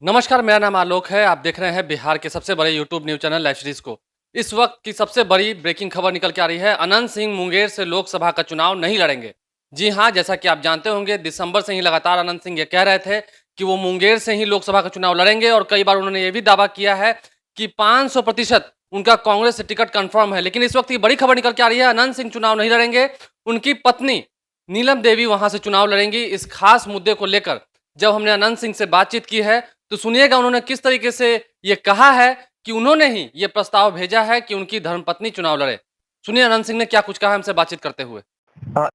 नमस्कार, मेरा नाम आलोक है। आप देख रहे हैं बिहार के सबसे बड़े YouTube news channel live series को। इस वक्त की सबसे बड़ी ब्रेकिंग खबर निकल के आ रही है। अनंत सिंह मुंगेर से लोकसभा का चुनाव नहीं लड़ेंगे। जी हाँ, जैसा कि आप जानते होंगे, दिसंबर से ही लगातार अनंत सिंह ये कह रहे थे कि वो मुंगेर से ही लोकसभा का चुनाव लड़ेंगे और कई बार उन्होंने ये भी दावा किया है कि 500% उनका कांग्रेस से टिकट कन्फर्म है। लेकिन इस वक्त की बड़ी खबर निकल के आ रही है, अनंत सिंह चुनाव नहीं लड़ेंगे। उनकी पत्नी नीलम देवी वहां से चुनाव लड़ेंगी। इस खास मुद्दे को लेकर जब हमने अनंत सिंह से बातचीत की है, तो सुनिएगा उन्होंने किस तरीके से ये कहा है कि उन्होंने ही ये प्रस्ताव भेजा है कि उनकी धर्मपत्नी चुनाव लड़े। सुनिए अनंत सिंह ने क्या कुछ कहा हमसे बातचीत करते हुए।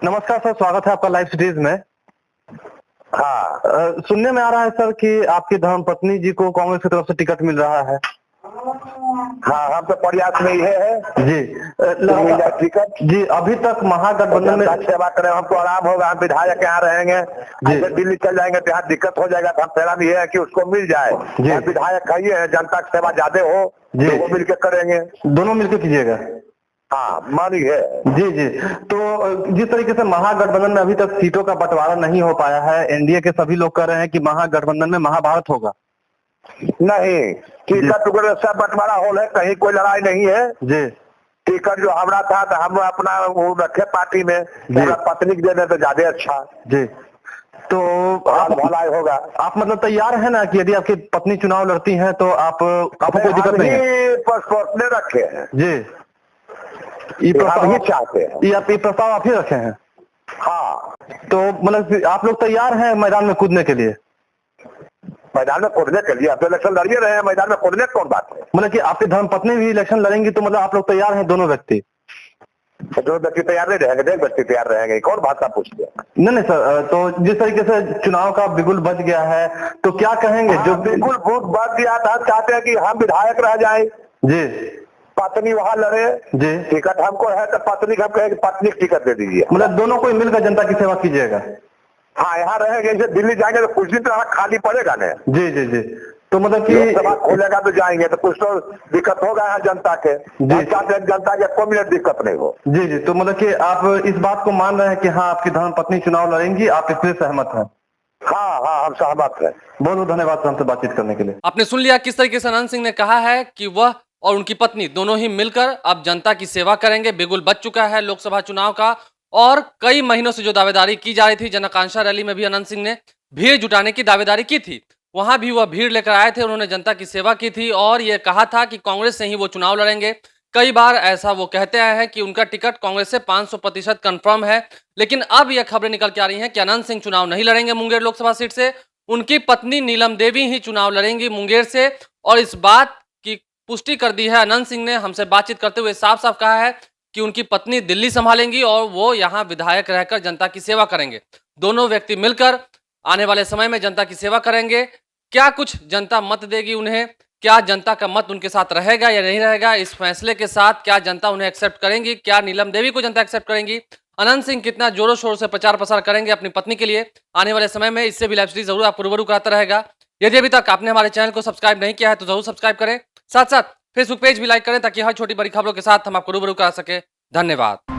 नमस्कार सर, स्वागत है आपका लाइव सीरीज में। हाँ, सुनने में आ रहा है सर कि आपकी धर्मपत्नी जी को कांग्रेस की तरफ से टिकट मिल रहा है। हाँ, हम तो प्रयास में ही है जी। टिकट जी, अभी तक महागठबंधन में सेवा करें, हमको आराम होगा। हम विधायक यहाँ रहेंगे, अगर दिल्ली चल जाएंगे तो यहाँ दिक्कत हो जाएगा। तो हम पहला भी है कि उसको मिल जाए। विधायक खाइए है, जनता की सेवा ज्यादा हो तो वो मिलकर करेंगे, दोनों मिलकर कीजिएगा। हाँ, मानी है। जी जी। तो जिस तरीके से महागठबंधन में अभी तक सीटों का बंटवारा नहीं हो पाया है, एनडीए के सभी लोग कह रहे हैं कि महागठबंधन में महाभारत होगा। नहीं, टिकट टुकड़े सब बंटवारा हो है, कहीं कोई लड़ाई नहीं है जी। टिकट जो हमारा था तो हम अपना वो रखे पार्टी में, पत्नी को देने तो ज्यादा अच्छा जी। तो आप भलाई होगा। आप मतलब तैयार है ना कि यदि आपकी पत्नी चुनाव लड़ती हैं तो आपको कोई दिक्कत नहीं है? पासपोर्ट ने रखे हैं जी। ये प्रस्ताव चाहते हैं, ये प्रस्ताव आप ही रखे हैं? हाँ। तो मतलब आप लोग तैयार हैं मैदान में कूदने के लिए? मैदान में कूदने के लिए अब तो इलेक्शन लड़िए रहे हैं, मैदान में कूदने कौन बात है? मतलब कि आपकी धर्मपत्नी भी इलेक्शन लड़ेंगी तो मतलब आप लोग तैयार हैं दोनों व्यक्ति? दो व्यक्ति तैयार नहीं रहेंगे, एक व्यक्ति तैयार रहेंगे। कौन बात आप पूछते हैं? नहीं सर, तो जिस तरीके से चुनाव का बिगुल बज गया है तो क्या कहेंगे? जो बिल्कुल वोट बच गया था, चाहते हैं कि हम विधायक रह जाए जी, पत्नी वहाँ लड़े जी। टिकट हमको है तो पत्नी हम कहे पत्नी की टिकट दे दीजिए। मतलब दोनों को मिलकर जनता की सेवा कीजिएगा? हाँ, यहाँ रहेंगे। जैसे दिल्ली जाएंगे तो कुछ दिन तो यहाँ खाली पड़ेगा ना। जी जी जी। तो मतलब कि लोकसभा खोलेगा तो जाएंगे तो कुछ तो दिक्कत होगा यहाँ जनता के। जनता के कोई मिनट दिक्कत नहीं हो। जी जी। तो मतलब कि आप इस बात को मान रहे हैं कि हाँ आपकी धर्मपत्नी चुनाव लड़ेंगी, आप इसलिए सहमत हैं? हाँ हाँ, हम सहमत हैं। बहुत बहुत धन्यवाद सर हमसे बातचीत करने के लिए। आपने सुन लिया किस तरीके से अनंत सिंह ने कहा है कि वह और उनकी पत्नी दोनों ही मिलकर अब जनता की सेवा करेंगे। बिगुल बज चुका है लोकसभा चुनाव का और कई महीनों से जो दावेदारी की जा रही थी, जन आकांक्षा रैली में भी अनंत सिंह ने भीड़ जुटाने की दावेदारी की थी। वहां भी वह भीड़ लेकर आए थे, उन्होंने जनता की सेवा की थी और ये कहा था कि कांग्रेस से ही वो चुनाव लड़ेंगे। कई बार ऐसा वो कहते आए हैं कि उनका टिकट कांग्रेस से 500% कन्फर्म है। लेकिन अब यह खबरें निकल के आ रही हैं कि अनंत सिंह चुनाव नहीं लड़ेंगे मुंगेर लोकसभा सीट से। उनकी पत्नी नीलम देवी ही चुनाव लड़ेंगी मुंगेर से और इस बात की पुष्टि कर दी है अनंत सिंह ने। हमसे बातचीत करते हुए साफ साफ कहा है कि उनकी पत्नी दिल्ली संभालेंगी और वो यहाँ विधायक रहकर जनता की सेवा करेंगे। दोनों व्यक्ति मिलकर आने वाले समय में जनता की सेवा करेंगे। क्या कुछ जनता मत देगी उन्हें, क्या जनता का मत उनके साथ रहेगा या नहीं रहेगा, इस फैसले के साथ क्या जनता उन्हें एक्सेप्ट करेंगी, क्या नीलम देवी को जनता एक्सेप्ट करेंगी, अनंत सिंह कितना जोरों शोर से प्रचार प्रसार करेंगे अपनी पत्नी के लिए आने वाले समय में, इससे भी लाइव सीरीज जरूर आपको रूबरू कराता रहेगा। यदि अभी तक आपने हमारे चैनल को सब्सक्राइब नहीं किया है तो जरूर सब्सक्राइब करें, साथ साथ फेसबुक पेज भी लाइक करें ताकि हर छोटी बड़ी खबरों के साथ हम आपको रूबरू करा सके। धन्यवाद।